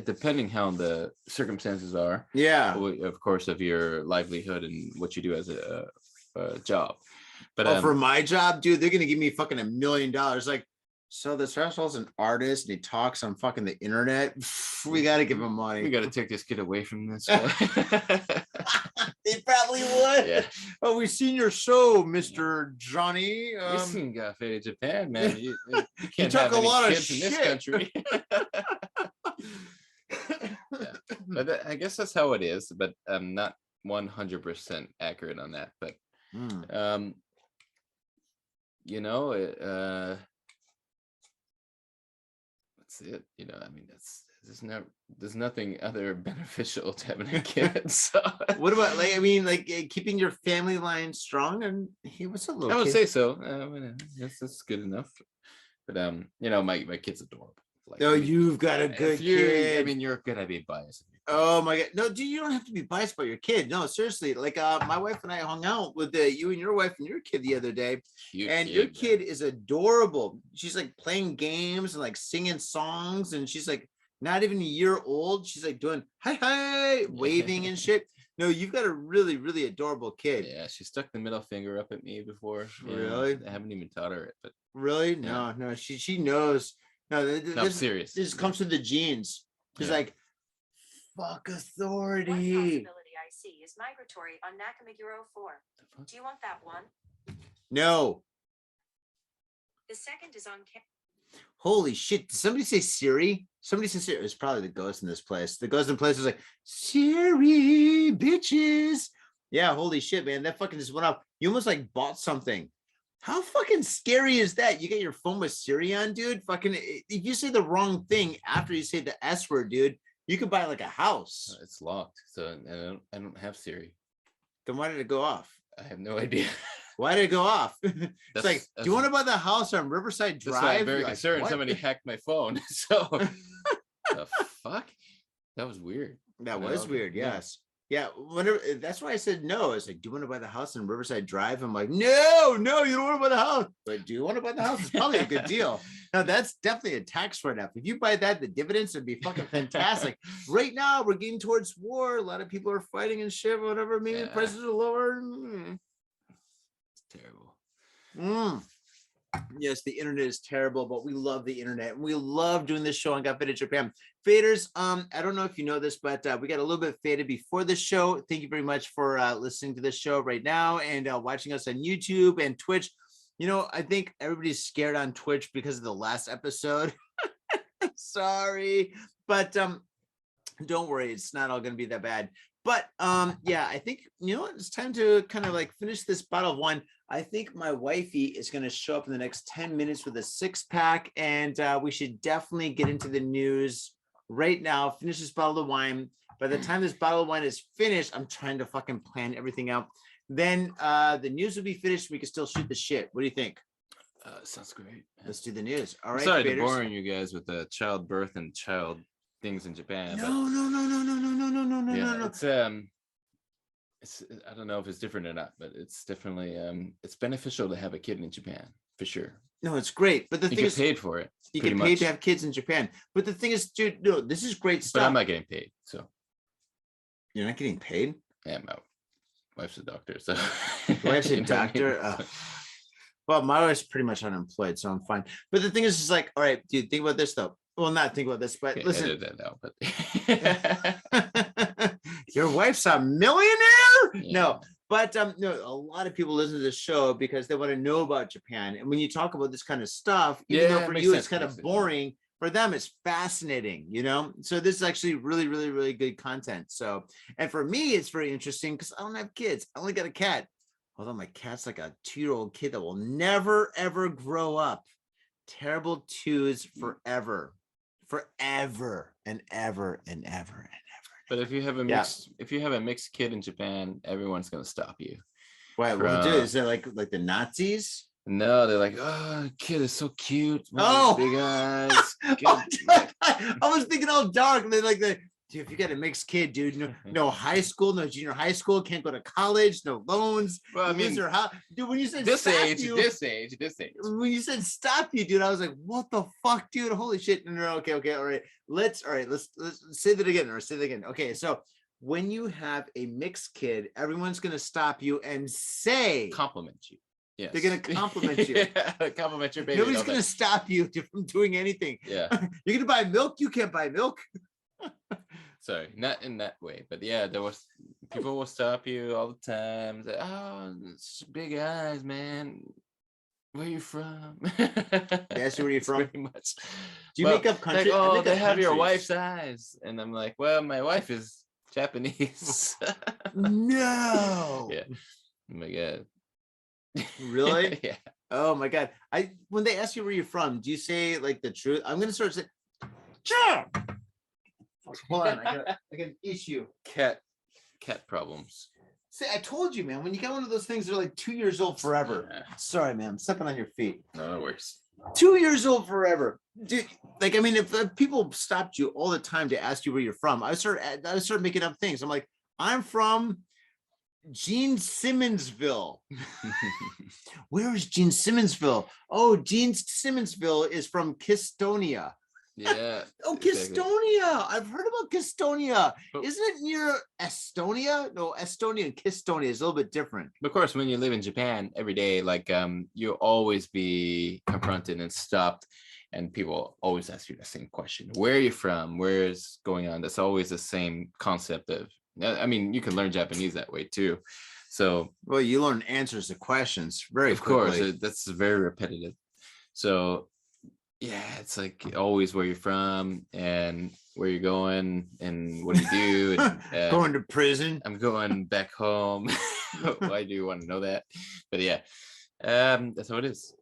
depending how the circumstances are. Yeah, of course, of your livelihood and what you do as a job. But for my job, dude, they're gonna give me fucking $1 million. Like, so this asshole's an artist and he talks on fucking the internet. We gotta give him money. We gotta take this kid away from this guy. They probably would. Yeah. Oh, we've seen your show, Mr. Johnny. We've seen Japan, man. You can't talk have a any lot of kids in this shit. country. Yeah. But I guess that's how it is. But I'm not 100% accurate on that. But that's it. I mean, that's there's nothing other beneficial to having a kid. So What about like, I mean, like keeping your family line strong? And he was a little I would kid. say so. That's good enough. But you know, my kid's adorable. Like, Oh, I mean, you've got a good kid. I mean, you're gonna be biased. Oh my god. No, dude, you don't have to be biased about your kid. No, seriously. Like my wife and I hung out with you and your wife and your kid the other day. Cute And your kid is adorable. She's like playing games and like singing songs, and she's like not even a year old. She's like doing hi, waving and shit. No, you've got a really, really adorable kid. Yeah, she stuck the middle finger up at me before. Really? I haven't even taught her it, but Really? No, no, she knows. No, no, serious. This comes through the genes. She's like, fuck authority. One possibility I see is migratory on Nakamiguro 4. Do you want that one? No. The second is on Holy shit. Did somebody say Siri? Somebody said Siri. It was probably the ghost in this place. The ghost in place was like, Siri, bitches. Yeah, holy shit, man. That fucking just went off. You almost like bought something. How fucking scary is that? You get your phone with Siri on, dude. Fucking, if you say the wrong thing after you say the S word, dude, you could buy like a house. It's locked, so I don't have Siri. Then why did it go off? I have no idea. Why did it go off? It's like, do you want to buy the house on Riverside Drive? That's why I'm very You're concerned. like, Somebody hacked my phone. So the fuck? That was weird. That was weird. Yes. Yeah. Whenever that's why I said no. It's like, do you want to buy the house in Riverside Drive? I'm like, no, you don't want to buy the house. But do you want to buy the house? It's probably a good deal. Now that's definitely a tax write-off. If you buy that, the dividends would be fucking fantastic. Right now, we're getting towards war. A lot of people are fighting and shit, whatever. Maybe the prices are lower. It's terrible. Yes, the internet is terrible, but we love the internet. We love doing this show on Got Faded Japan. Faders, I don't know if you know this, but we got a little bit faded before the show. Thank you very much for listening to this show right now and watching us on YouTube and Twitch. You know, I think everybody's scared on Twitch because of the last episode. Sorry, but don't worry, it's not all going to be that bad. But yeah, I think, you know what, it's time to kind of like finish this bottle of wine. I think my wifey is going to show up in the next 10 minutes with a 6-pack, and we should definitely get into the news right now. Finish this bottle of wine. By the time this bottle of wine is finished, I'm trying to fucking plan everything out. Then the news will be finished. We can still shoot the shit. What do you think? Sounds great. Let's do the news. All right. Sorry to boring you guys with the childbirth and child things in Japan. No. It's I don't know if it's different or not, but it's definitely it's beneficial to have a kid in Japan for sure. No, it's great. But the thing is, paid for it. You get paid to have kids in Japan. But the thing is, dude, no, this is great stuff. But I'm not getting paid, so you're not getting paid. Yeah, my wife's a doctor, so wife's a doctor. Well, my wife's pretty much unemployed, so I'm fine. But the thing is like, all right, dude, think about this though. Well, not think about this, but listen. Edit that out, but your wife's a millionaire? Yeah. No, but no, a lot of people listen to this show because they want to know about Japan. And when you talk about this kind of stuff, even though for you it's kind of boring, for them it's fascinating, you know? So this is actually really, really, really good content. So, and for me, it's very interesting because I don't have kids. I only got a cat. Although my cat's like a 2-year-old kid that will never, ever grow up. Terrible twos forever. Forever and ever and ever and ever. But if you have a mixed kid in Japan, everyone's gonna stop you. Wait, what do? Is it like the Nazis? No, they're like, oh, kid is so cute. Oh, big eyes. I was thinking all dark. And they're like, dude, if you got a mixed kid, dude, no high school, no junior high school, can't go to college, no loans. Well, I mean, dude, when you said this age. When you said stop you, dude, I was like, what the fuck, dude? Holy shit. No, okay, all right. Let's say that again, Okay, so when you have a mixed kid, everyone's gonna stop you and say compliment you. Yes. They're gonna compliment you. Compliment your baby. Nobody's gonna stop you from doing anything. Yeah. You're gonna buy milk, you can't buy milk. Sorry, not in that way, but yeah, people will stop you all the time. Say, oh, it's big eyes, man. Where you from? Yes, where you from? Pretty much. Do you make up country? Like, oh, they have your wife's eyes, and I'm like, well, my wife is Japanese. No. Yeah. Oh my god. Really? Yeah. Oh my god. When they ask you where you're from, do you say like the truth? I'm gonna start saying, sure. Hold on, I got an issue. Cat problems. See, I told you, man, when you got one of those things, they're like 2 years old forever. Yeah. Sorry, man, I'm stepping on your feet. No, it works. 2 years old forever, dude. Like, I mean, if people stopped you all the time to ask you where you're from, I started making up things. I'm like, I'm from Gene Simmonsville. Where is Gene Simmonsville? Oh, Gene Simmonsville is from Kistonia. Yeah. Oh, exactly. Kistonia. I've heard about Kistonia. But- Isn't it near Estonia? No, Estonia and Kistonia is a little bit different. Of course, when you live in Japan every day, like you'll always be confronted and stopped, and people always ask you the same question: where are you from? Where is going on? That's always the same concept of. I mean, you can learn Japanese that way too. So, Well, you learn answers to questions very of quickly. course, that's very repetitive. So, yeah, it's like always where you're from and where you're going and what do you do. And, Going to prison. I'm going back home. Why do you want to know that? But yeah, that's how it is.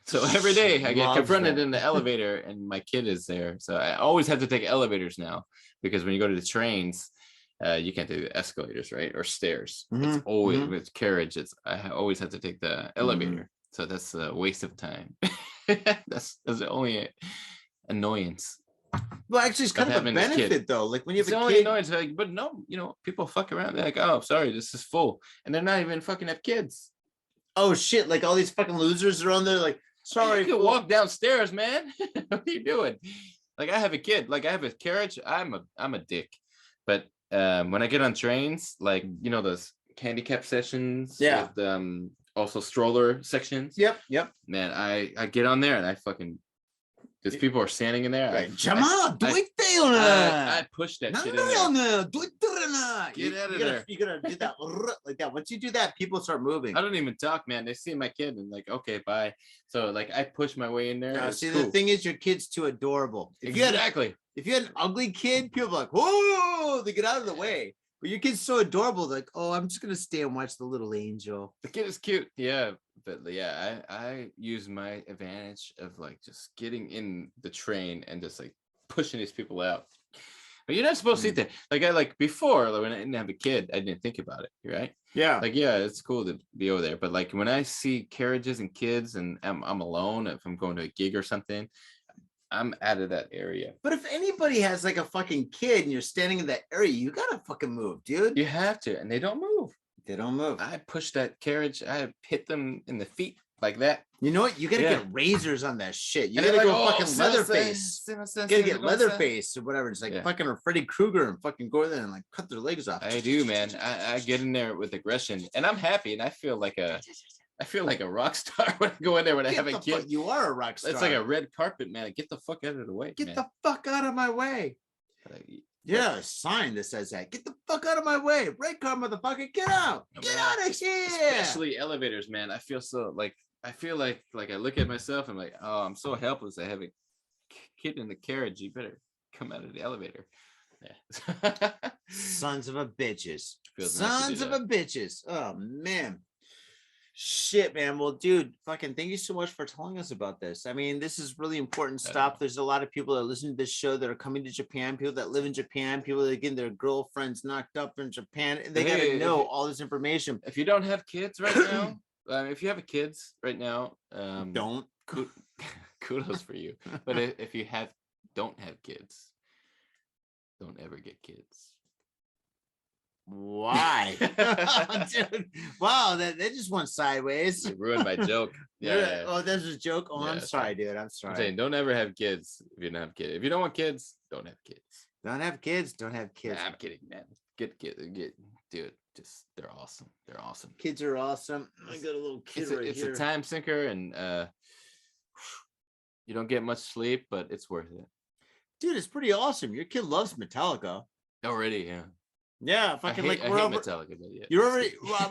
So every day I get Loves confronted that. in the elevator and my kid is there. So I always have to take elevators now, because when you go to the trains, you can't do the escalators, right? Or stairs. It's Mhm, always mhm. with carriage. Always have to take the elevator. So that's a waste of time. that's the only annoyance. Well, actually, it's kind of a having this kid. benefit though. Like when you It's have the a only kid. annoyance. Like, but no, people fuck around. They're like, oh, sorry, this is full, and they're not even fucking have kids. Oh shit! Like all these fucking losers are on there. Like, sorry, You can fool. walk downstairs, man. What are you doing? Like, I have a kid. Like, I have a carriage. I'm a dick. But when I get on trains, like those handicap sessions, Yeah. with also stroller sections. Yep. Man, I get on there and I fucking. Because people are standing in there. Right. Jamal, do it I push that shit in there. Get out of there. You gotta do that like that. Once you do that, people start moving. I don't even talk, man. They see my kid and like, okay, bye. So like, I push my way in there. Now, It's see, cool. the thing is, your kid's too adorable. If you had an ugly kid, people are like, whoa, they get out of the way. But your kid's so adorable, like, oh, I'm just gonna stay and watch the little angel. The kid is cute, yeah, but yeah, I use my advantage of like just getting in the train and just like pushing these people out. But you're not supposed to eat that. Like before, like, when I didn't have a kid, I didn't think about it, right? Yeah. Like, yeah, it's cool to be over there, but like when I see carriages and kids and I'm alone, if I'm going to a gig or something, I'm out of that area. But if anybody has like a fucking kid and you're standing in that area, you gotta fucking move, dude. You have to, and they don't move. They don't move. I push that carriage. I hit them in the feet like that. You know what? You gotta Yeah. get razors on that shit. You And gotta they're go like, fucking "Oh, Leatherface. sensei, You gotta get sensei, Leatherface or whatever. It's like Yeah. fucking Freddy Krueger and fucking go there and like cut their legs off. I do, man. I get in there with aggression, and I'm happy, and I feel like a rock star when I go in there when I Get have a the kid. fuck- you are a rock star. It's like a red carpet, man. Get the fuck out of the way. Get man. the fuck out of my way. Like, Yeah, a sign that says that. Get the fuck out of my way. Red car, motherfucker. Get out. No, Get man. out of here. especially elevators, man. I feel so like I look at myself. I'm like, oh, I'm so helpless. I have a kid in the carriage. You better come out of the elevator. Yeah. Sons of a bitches. Feels nice to Sons do of that. a bitches. Oh man. Shit, man. Well, dude, fucking thank you so much for telling us about this. I mean, this is really important stuff. There's a lot of people that listen to this show that are coming to Japan, people that live in Japan, people that are getting their girlfriends knocked up in Japan. They Hey, gotta if know you- all this information. If you don't have kids right now, if you have kids right now, Don't. kudos for you. But if you don't have kids, don't ever get kids. Why? Dude, wow, that just went sideways. You ruined my joke. Yeah. Oh, there's a joke. Oh, Yeah, I'm it's sorry, fine. dude. I'm I'm sorry. saying don't ever have kids if you don't have kids. If you don't want kids, don't have kids. Don't have kids. Don't have kids. Nah, I'm kidding, man. Get dude. Just they're awesome. They're awesome. Kids are awesome. I got a little kid right It's here. a time sinker, and you don't get much sleep, but it's worth it. Dude, it's pretty awesome. Your kid loves Metallica. Already, yeah. Yeah, I fucking hate, like I we're hate over. Metallica, but yeah. You're over.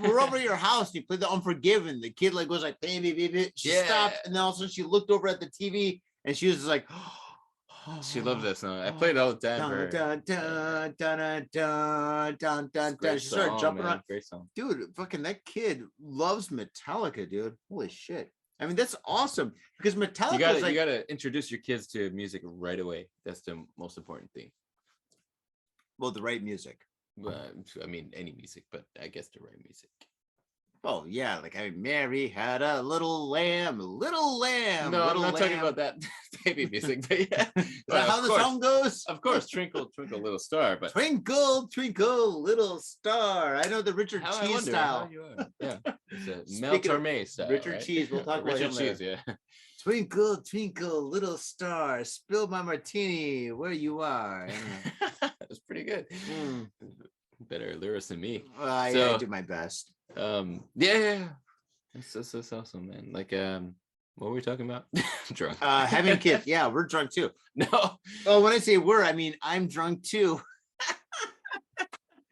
We're over at your house. You play the Unforgiven. The kid like goes like baby, baby. She Yeah. stopped, and then all of a sudden she looked over at the TV, and she was just like, She loves that song. I play it all the time. for her. Dun, dun, dun, dun, dun, dun, dun, Great dun. She started song, jumping man. around. Great song. Dude, fucking that kid loves Metallica, dude. Holy shit. I mean, that's awesome because Metallica You gotta is like, you gotta introduce your kids to music right away. That's the most important thing. well, the right music. I mean, any music, but I guess the right music. Oh yeah, like Mary had a little lamb, little lamb. No, I'm little not talking lamb. about that baby music. But yeah, Is that how the song goes? Of course, Twinkle Twinkle Little Star. But Twinkle, twinkle, little star. I know the Richard how I Cheese wonder style. how you are. Yeah, it's a Mel Speaking of Torme style. Richard right? Cheese, we'll talk about Richard him later. Cheese. Yeah. Twinkle, twinkle, little star, spill my martini where you are. That's pretty good. Mm. Better lyrics than me. Well, I So- do my best. Yeah. That's awesome, man. Like, what were we talking about? Drunk. Having kids. Yeah, we're drunk too. No. Oh, when I say we're, I mean I'm drunk too.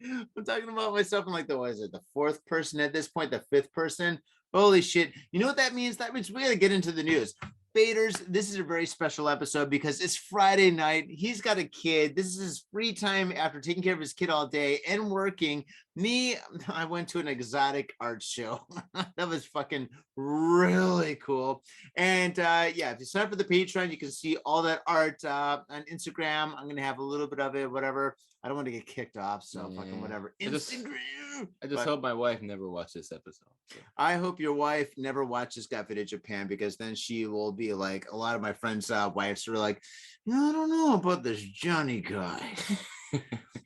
I'm talking about myself. I'm like the fourth person at this point, the fifth person. Holy shit. You know what that means? That means we got to get into the news. Faders, this is a very special episode because it's Friday night. He's got a kid. This is his free time after taking care of his kid all day and working. Me, I went to an exotic art show. That was fucking really cool. And yeah, if you sign up for the Patreon, you can see all that art on Instagram. I'm going to have a little bit of it, whatever. I don't want to get kicked off, so fucking whatever. I just But hope my wife never watched this episode. So. I hope your wife never watches Got Faded Japan because then she will be like a lot of my friends' wives are like, I don't know about this Johnny guy.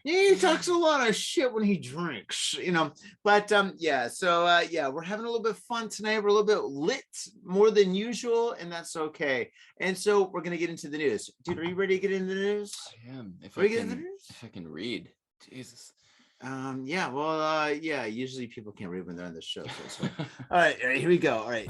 He talks a lot of shit when he drinks, you know. But yeah, so yeah, we're having a little bit of fun tonight. We're a little bit lit more than usual, and that's okay. And so we're gonna get into the news. Dude, are you ready to get into the news? I am. If Are I you getting the can, news? if I can read. Jesus. Yeah, well, yeah, usually people can't read when they're on the show. So. All right, here we go. All right.